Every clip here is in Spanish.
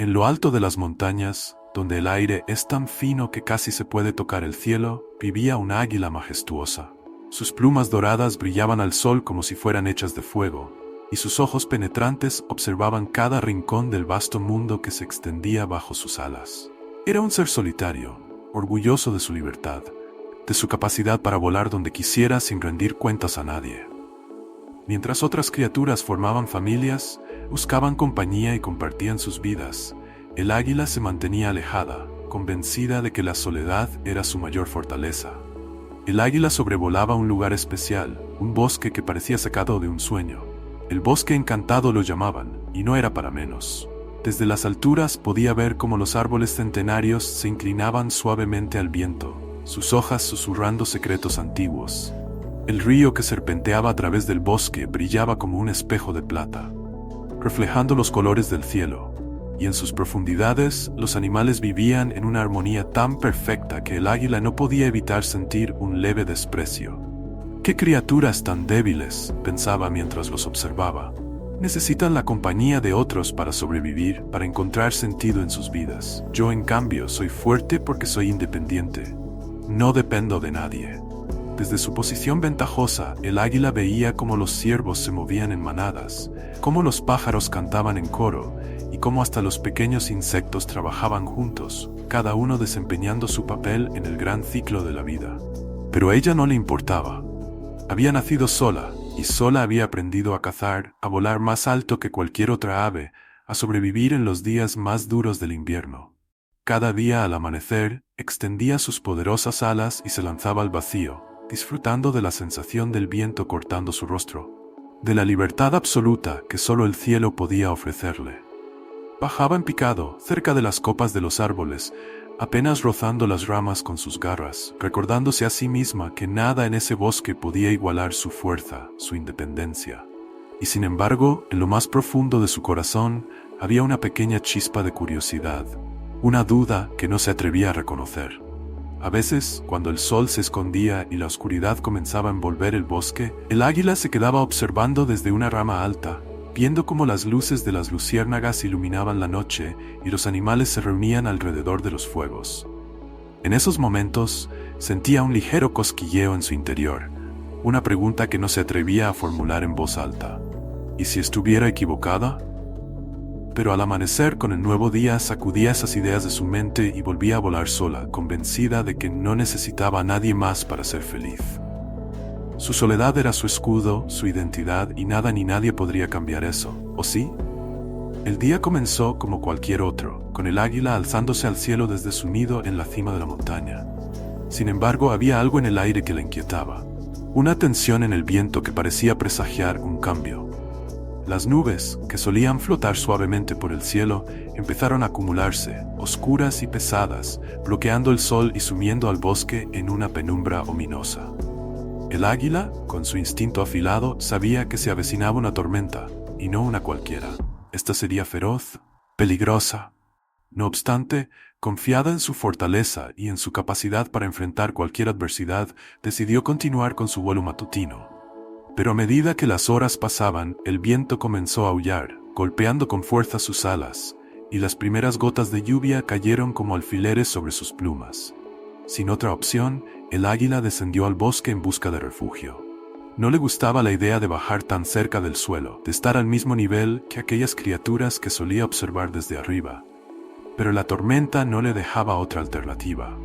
En lo alto de las montañas, donde el aire es tan fino que casi se puede tocar el cielo, vivía una águila majestuosa. Sus plumas doradas brillaban al sol como si fueran hechas de fuego, y sus ojos penetrantes observaban cada rincón del vasto mundo que se extendía bajo sus alas. Era un ser solitario, orgulloso de su libertad, de su capacidad para volar donde quisiera sin rendir cuentas a nadie. Mientras otras criaturas formaban familias, buscaban compañía y compartían sus vidas, el águila se mantenía alejada, convencida de que la soledad era su mayor fortaleza. El águila sobrevolaba un lugar especial, un bosque que parecía sacado de un sueño. El bosque encantado lo llamaban, y no era para menos. Desde las alturas podía ver cómo los árboles centenarios se inclinaban suavemente al viento, sus hojas susurrando secretos antiguos. El río que serpenteaba a través del bosque brillaba como un espejo de plata, reflejando los colores del cielo, y en sus profundidades los animales vivían en una armonía tan perfecta que el águila no podía evitar sentir un leve desprecio. «¡Qué criaturas tan débiles!», pensaba mientras los observaba. «Necesitan la compañía de otros para sobrevivir, para encontrar sentido en sus vidas. Yo, en cambio, soy fuerte porque soy independiente. No dependo de nadie». Desde su posición ventajosa, el águila veía cómo los ciervos se movían en manadas, cómo los pájaros cantaban en coro, y cómo hasta los pequeños insectos trabajaban juntos, cada uno desempeñando su papel en el gran ciclo de la vida. Pero a ella no le importaba. Había nacido sola, y sola había aprendido a cazar, a volar más alto que cualquier otra ave, a sobrevivir en los días más duros del invierno. Cada día al amanecer, extendía sus poderosas alas y se lanzaba al vacío, disfrutando de la sensación del viento cortando su rostro, de la libertad absoluta que solo el cielo podía ofrecerle. Bajaba en picado, cerca de las copas de los árboles, apenas rozando las ramas con sus garras, recordándose a sí misma que nada en ese bosque podía igualar su fuerza, su independencia. Y sin embargo, en lo más profundo de su corazón, había una pequeña chispa de curiosidad, una duda que no se atrevía a reconocer. A veces, cuando el sol se escondía y la oscuridad comenzaba a envolver el bosque, el águila se quedaba observando desde una rama alta, viendo cómo las luces de las luciérnagas iluminaban la noche y los animales se reunían alrededor de los fuegos. En esos momentos, sentía un ligero cosquilleo en su interior, una pregunta que no se atrevía a formular en voz alta. ¿Y si estuviera equivocada? Pero al amanecer con el nuevo día sacudía esas ideas de su mente y volvía a volar sola, convencida de que no necesitaba a nadie más para ser feliz. Su soledad era su escudo, su identidad, y nada ni nadie podría cambiar eso, ¿o sí? El día comenzó como cualquier otro, con el águila alzándose al cielo desde su nido en la cima de la montaña. Sin embargo, había algo en el aire que la inquietaba, una tensión en el viento que parecía presagiar un cambio. Las nubes, que solían flotar suavemente por el cielo, empezaron a acumularse, oscuras y pesadas, bloqueando el sol y sumiendo al bosque en una penumbra ominosa. El águila, con su instinto afilado, sabía que se avecinaba una tormenta, y no una cualquiera. Esta sería feroz, peligrosa. No obstante, confiada en su fortaleza y en su capacidad para enfrentar cualquier adversidad, decidió continuar con su vuelo matutino. Pero a medida que las horas pasaban, el viento comenzó a aullar, golpeando con fuerza sus alas, y las primeras gotas de lluvia cayeron como alfileres sobre sus plumas. Sin otra opción, el águila descendió al bosque en busca de refugio. No le gustaba la idea de bajar tan cerca del suelo, de estar al mismo nivel que aquellas criaturas que solía observar desde arriba. Pero la tormenta no le dejaba otra alternativa.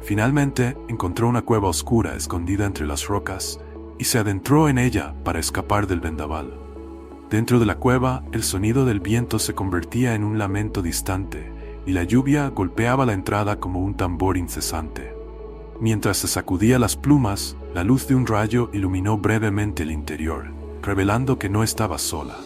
Finalmente, encontró una cueva oscura escondida entre las rocas, y se adentró en ella para escapar del vendaval. Dentro de la cueva, el sonido del viento se convertía en un lamento distante, y la lluvia golpeaba la entrada como un tambor incesante. Mientras se sacudía las plumas, la luz de un rayo iluminó brevemente el interior, revelando que no estaba sola.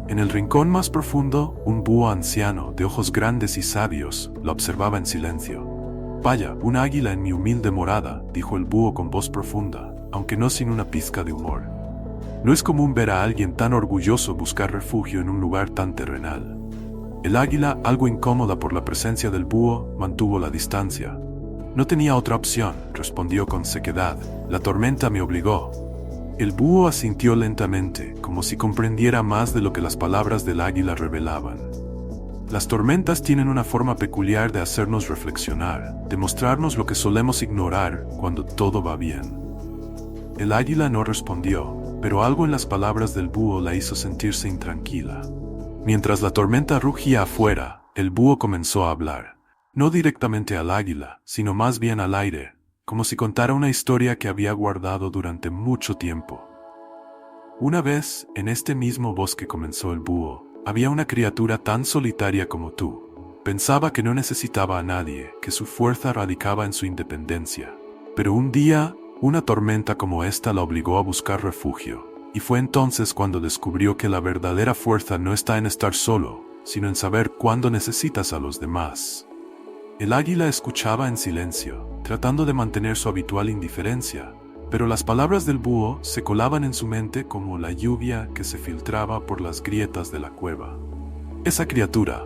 En el rincón más profundo, un búho anciano, de ojos grandes y sabios, la observaba en silencio. «Vaya, un águila en mi humilde morada», dijo el búho con voz profunda, aunque no sin una pizca de humor. No es común ver a alguien tan orgulloso buscar refugio en un lugar tan terrenal. El águila, algo incómoda por la presencia del búho, mantuvo la distancia. «No tenía otra opción», respondió con sequedad. «La tormenta me obligó». El búho asintió lentamente, como si comprendiera más de lo que las palabras del águila revelaban. Las tormentas tienen una forma peculiar de hacernos reflexionar, de mostrarnos lo que solemos ignorar cuando todo va bien. El águila no respondió, pero algo en las palabras del búho la hizo sentirse intranquila. Mientras la tormenta rugía afuera, el búho comenzó a hablar, no directamente al águila, sino más bien al aire, como si contara una historia que había guardado durante mucho tiempo. Una vez, en este mismo bosque, comenzó el búho, había una criatura tan solitaria como tú. Pensaba que no necesitaba a nadie, que su fuerza radicaba en su independencia. Pero un día, una tormenta como esta la obligó a buscar refugio, y fue entonces cuando descubrió que la verdadera fuerza no está en estar solo, sino en saber cuándo necesitas a los demás. El águila escuchaba en silencio, tratando de mantener su habitual indiferencia, pero las palabras del búho se colaban en su mente como la lluvia que se filtraba por las grietas de la cueva. Esa criatura,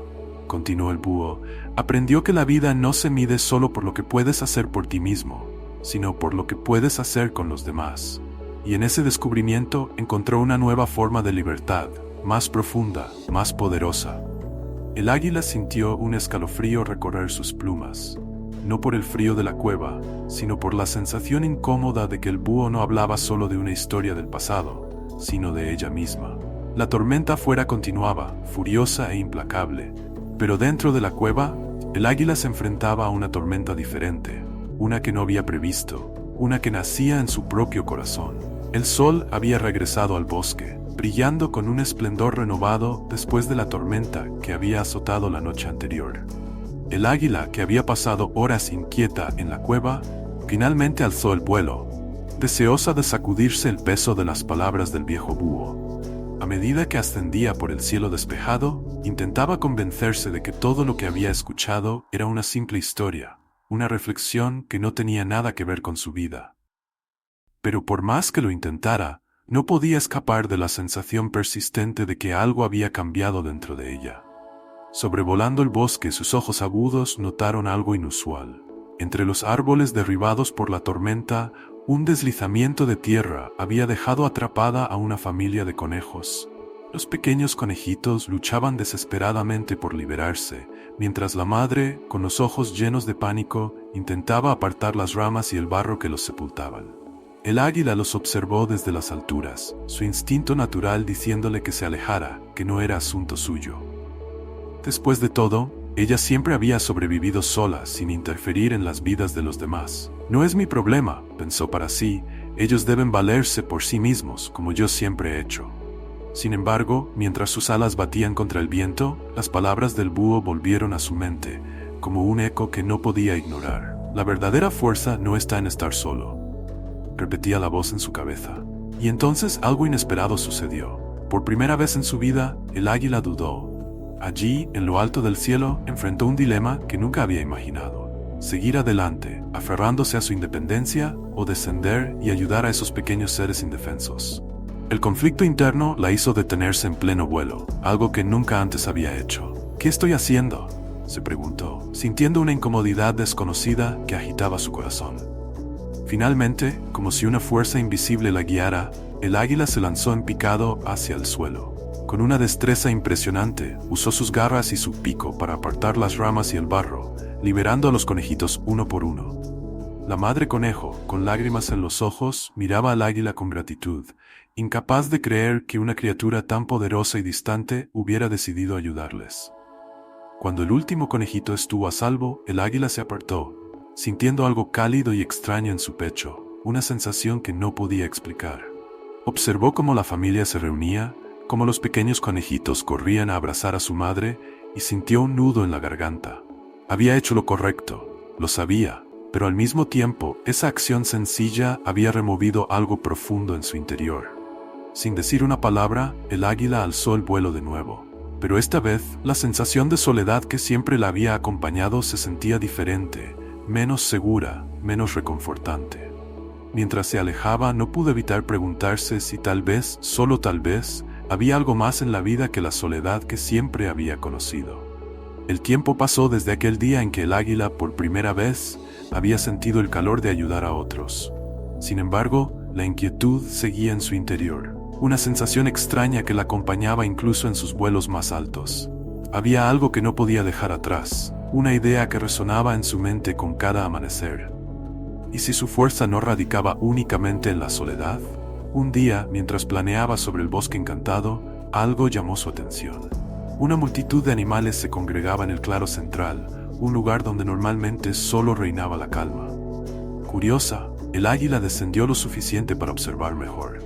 continuó el búho, aprendió que la vida no se mide solo por lo que puedes hacer por ti mismo, sino por lo que puedes hacer con los demás. Y en ese descubrimiento encontró una nueva forma de libertad, más profunda, más poderosa. El águila sintió un escalofrío recorrer sus plumas, no por el frío de la cueva, sino por la sensación incómoda de que el búho no hablaba solo de una historia del pasado, sino de ella misma. La tormenta afuera continuaba, furiosa e implacable, pero dentro de la cueva, el águila se enfrentaba a una tormenta diferente, una que no había previsto, una que nacía en su propio corazón. El sol había regresado al bosque, brillando con un esplendor renovado después de la tormenta que había azotado la noche anterior. El águila, que había pasado horas inquieta en la cueva, finalmente alzó el vuelo, deseosa de sacudirse el peso de las palabras del viejo búho. A medida que ascendía por el cielo despejado, intentaba convencerse de que todo lo que había escuchado era una simple historia, una reflexión que no tenía nada que ver con su vida. Pero por más que lo intentara, no podía escapar de la sensación persistente de que algo había cambiado dentro de ella. Sobrevolando el bosque, sus ojos agudos notaron algo inusual. Entre los árboles derribados por la tormenta, un deslizamiento de tierra había dejado atrapada a una familia de conejos. Los pequeños conejitos luchaban desesperadamente por liberarse, mientras la madre, con los ojos llenos de pánico, intentaba apartar las ramas y el barro que los sepultaban. El águila los observó desde las alturas, su instinto natural diciéndole que se alejara, que no era asunto suyo. Después de todo, ella siempre había sobrevivido sola, sin interferir en las vidas de los demás. No es mi problema, pensó para sí, ellos deben valerse por sí mismos, como yo siempre he hecho. Sin embargo, mientras sus alas batían contra el viento, las palabras del búho volvieron a su mente, como un eco que no podía ignorar. La verdadera fuerza no está en estar solo, repetía la voz en su cabeza. Y entonces algo inesperado sucedió. Por primera vez en su vida, el águila dudó. Allí, en lo alto del cielo, enfrentó un dilema que nunca había imaginado. Seguir adelante, aferrándose a su independencia, o descender y ayudar a esos pequeños seres indefensos. El conflicto interno la hizo detenerse en pleno vuelo, algo que nunca antes había hecho. ¿Qué estoy haciendo?, se preguntó, sintiendo una incomodidad desconocida que agitaba su corazón. Finalmente, como si una fuerza invisible la guiara, el águila se lanzó en picado hacia el suelo. Con una destreza impresionante, usó sus garras y su pico para apartar las ramas y el barro, liberando a los conejitos uno por uno. La madre conejo, con lágrimas en los ojos, miraba al águila con gratitud, incapaz de creer que una criatura tan poderosa y distante hubiera decidido ayudarles. Cuando el último conejito estuvo a salvo, el águila se apartó, sintiendo algo cálido y extraño en su pecho, una sensación que no podía explicar. Observó cómo la familia se reunía, cómo los pequeños conejitos corrían a abrazar a su madre y sintió un nudo en la garganta. Había hecho lo correcto, lo sabía, pero al mismo tiempo esa acción sencilla había removido algo profundo en su interior. Sin decir una palabra, el águila alzó el vuelo de nuevo, pero esta vez la sensación de soledad que siempre la había acompañado se sentía diferente, menos segura, menos reconfortante. Mientras se alejaba, no pudo evitar preguntarse si tal vez, solo tal vez, había algo más en la vida que la soledad que siempre había conocido. El tiempo pasó desde aquel día en que el águila, por primera vez, había sentido el calor de ayudar a otros. Sin embargo, la inquietud seguía en su interior, una sensación extraña que la acompañaba incluso en sus vuelos más altos. Había algo que no podía dejar atrás, una idea que resonaba en su mente con cada amanecer. ¿Y si su fuerza no radicaba únicamente en la soledad? Un día, mientras planeaba sobre el bosque encantado, algo llamó su atención. Una multitud de animales se congregaba en el claro central, un lugar donde normalmente solo reinaba la calma. Curiosa, el águila descendió lo suficiente para observar mejor.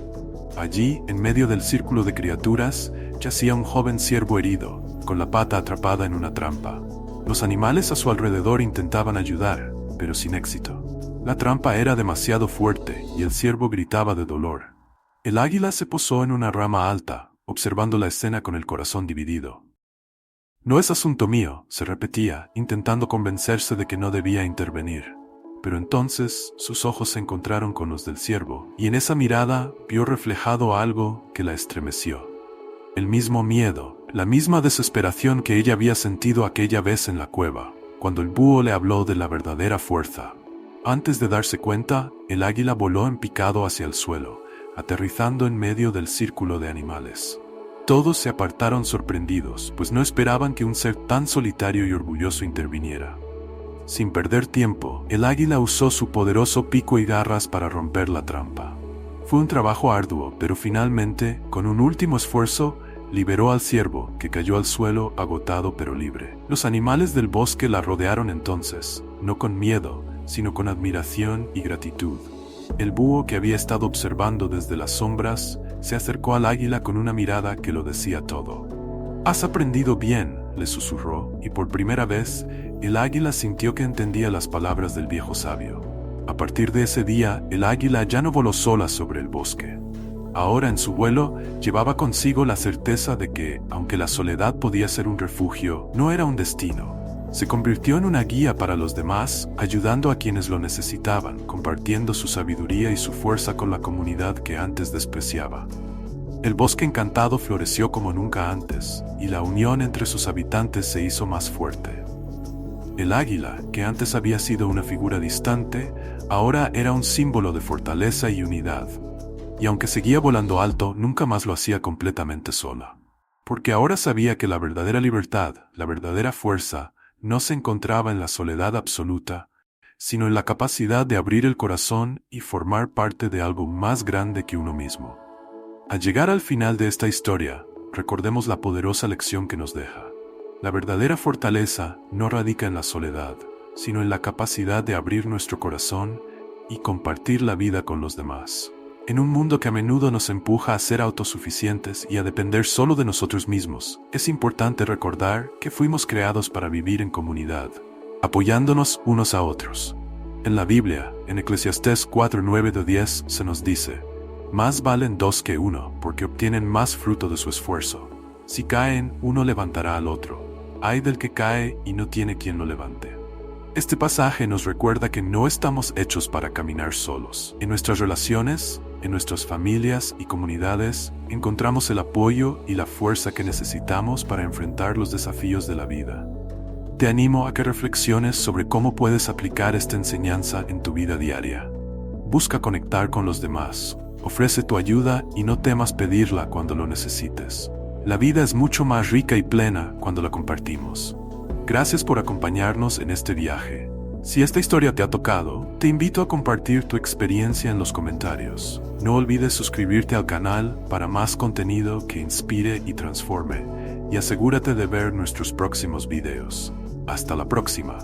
Allí, en medio del círculo de criaturas, yacía un joven ciervo herido, con la pata atrapada en una trampa. Los animales a su alrededor intentaban ayudar, pero sin éxito. La trampa era demasiado fuerte y el ciervo gritaba de dolor. El águila se posó en una rama alta, observando la escena con el corazón dividido. No es asunto mío, se repetía, intentando convencerse de que no debía intervenir. Pero entonces sus ojos se encontraron con los del ciervo, y en esa mirada vio reflejado algo que la estremeció. El mismo miedo, la misma desesperación que ella había sentido aquella vez en la cueva, cuando el búho le habló de la verdadera fuerza. Antes de darse cuenta, el águila voló en picado hacia el suelo, aterrizando en medio del círculo de animales. Todos se apartaron sorprendidos, pues no esperaban que un ser tan solitario y orgulloso interviniera. Sin perder tiempo, el águila usó su poderoso pico y garras para romper la trampa. Fue un trabajo arduo, pero finalmente, con un último esfuerzo, liberó al ciervo, que cayó al suelo agotado pero libre. Los animales del bosque la rodearon entonces, no con miedo, sino con admiración y gratitud. El búho, que había estado observando desde las sombras, se acercó al águila con una mirada que lo decía todo. «Has aprendido bien», le susurró, y por primera vez, el águila sintió que entendía las palabras del viejo sabio. A partir de ese día, el águila ya no voló sola sobre el bosque. Ahora en su vuelo, llevaba consigo la certeza de que, aunque la soledad podía ser un refugio, no era un destino. Se convirtió en una guía para los demás, ayudando a quienes lo necesitaban, compartiendo su sabiduría y su fuerza con la comunidad que antes despreciaba. El bosque encantado floreció como nunca antes, y la unión entre sus habitantes se hizo más fuerte. El águila, que antes había sido una figura distante, ahora era un símbolo de fortaleza y unidad. Y aunque seguía volando alto, nunca más lo hacía completamente sola. Porque ahora sabía que la verdadera libertad, la verdadera fuerza, no se encontraba en la soledad absoluta, sino en la capacidad de abrir el corazón y formar parte de algo más grande que uno mismo. Al llegar al final de esta historia, recordemos la poderosa lección que nos deja. La verdadera fortaleza no radica en la soledad, sino en la capacidad de abrir nuestro corazón y compartir la vida con los demás. En un mundo que a menudo nos empuja a ser autosuficientes y a depender solo de nosotros mismos, es importante recordar que fuimos creados para vivir en comunidad, apoyándonos unos a otros. En la Biblia, en Eclesiastés 4:9-10, se nos dice: «Más valen dos que uno, porque obtienen más fruto de su esfuerzo. Si caen, uno levantará al otro. Ay del que cae y no tiene quien lo levante». Este pasaje nos recuerda que no estamos hechos para caminar solos. En nuestras relaciones, en nuestras familias y comunidades, encontramos el apoyo y la fuerza que necesitamos para enfrentar los desafíos de la vida. Te animo a que reflexiones sobre cómo puedes aplicar esta enseñanza en tu vida diaria. Busca conectar con los demás, ofrece tu ayuda y no temas pedirla cuando lo necesites. La vida es mucho más rica y plena cuando la compartimos. Gracias por acompañarnos en este viaje. Si esta historia te ha tocado, te invito a compartir tu experiencia en los comentarios. No olvides suscribirte al canal para más contenido que inspire y transforme, y asegúrate de ver nuestros próximos videos. Hasta la próxima.